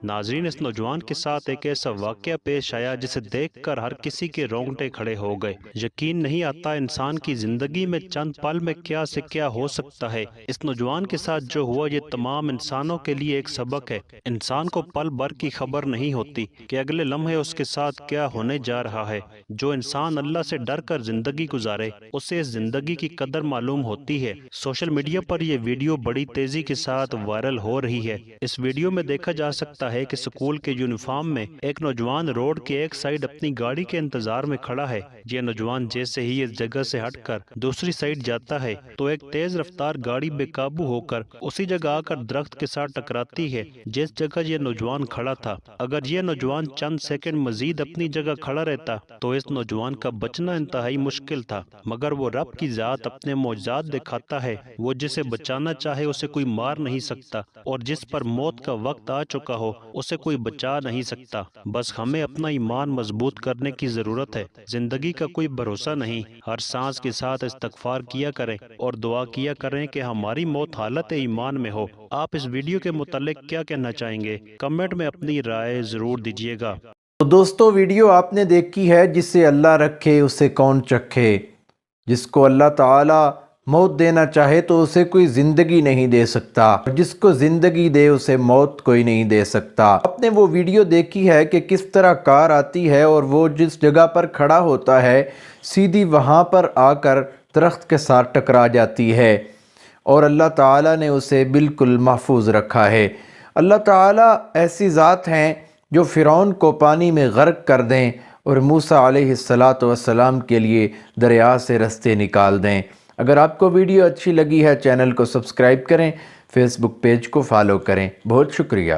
ناظرین، اس نوجوان کے ساتھ ایک ایسا واقعہ پیش آیا جسے دیکھ کر ہر کسی کے رونگٹے کھڑے ہو گئے۔ یقین نہیں آتا انسان کی زندگی میں چند پل میں کیا سے کیا ہو سکتا ہے۔ اس نوجوان کے ساتھ جو ہوا یہ تمام انسانوں کے لیے ایک سبق ہے۔ انسان کو پل بھر کی خبر نہیں ہوتی کہ اگلے لمحے اس کے ساتھ کیا ہونے جا رہا ہے۔ جو انسان اللہ سے ڈر کر زندگی گزارے اسے اس زندگی کی قدر معلوم ہوتی ہے۔ سوشل میڈیا پر یہ ویڈیو بڑی تیزی کے ساتھ وائرل ہو رہی ہے۔ اس ویڈیو میں دیکھا جا سکتا ہے کہ اسکول کے یونیفارم میں ایک نوجوان روڈ کے ایک سائیڈ اپنی گاڑی کے انتظار میں کھڑا ہے۔ یہ نوجوان جیسے ہی اس جگہ سے ہٹ کر دوسری سائیڈ جاتا ہے تو ایک تیز رفتار گاڑی بے قابو ہو کر اسی جگہ آ کر درخت کے ساتھ ٹکراتی ہے جس جگہ یہ نوجوان کھڑا تھا۔ اگر یہ نوجوان چند سیکنڈ مزید اپنی جگہ کھڑا رہتا تو اس نوجوان کا بچنا انتہائی مشکل تھا، مگر وہ رب کی ذات اپنے معجزات دکھاتا ہے۔ وہ جسے بچانا چاہے اسے کوئی مار نہیں سکتا، اور جس پر موت کا وقت آ چکا ہو اسے کوئی بچا نہیں سکتا۔ بس ہمیں اپنا ایمان مضبوط کرنے کی ضرورت ہے۔ زندگی کا کوئی بھروسہ نہیں۔ ہر سانس کے ساتھ استغفار کیا کریں اور دعا کیا کریں کہ ہماری موت حالت ایمان میں ہو۔ آپ اس ویڈیو کے متعلق کیا کہنا چاہیں گے؟ کمنٹ میں اپنی رائے ضرور دیجیے گا۔ تو دوستو، ویڈیو آپ نے دیکھی ہے، جسے اللہ رکھے اسے کون چکھے۔ جس کو اللہ تعالی موت دینا چاہے تو اسے کوئی زندگی نہیں دے سکتا، جس کو زندگی دے اسے موت کوئی نہیں دے سکتا۔ آپ نے وہ ویڈیو دیکھی ہے کہ کس طرح کار آتی ہے اور وہ جس جگہ پر کھڑا ہوتا ہے سیدھی وہاں پر آ کر درخت کے ساتھ ٹکرا جاتی ہے، اور اللہ تعالیٰ نے اسے بالکل محفوظ رکھا ہے۔ اللہ تعالیٰ ایسی ذات ہیں جو فرعون کو پانی میں غرق کر دیں اور موسیٰ علیہ السلام کے لیے دریا سے رستے نکال دیں۔ اگر آپ کو ویڈیو اچھی لگی ہے چینل کو سبسکرائب کریں، فیس بک پیج کو فالو کریں۔ بہت شکریہ۔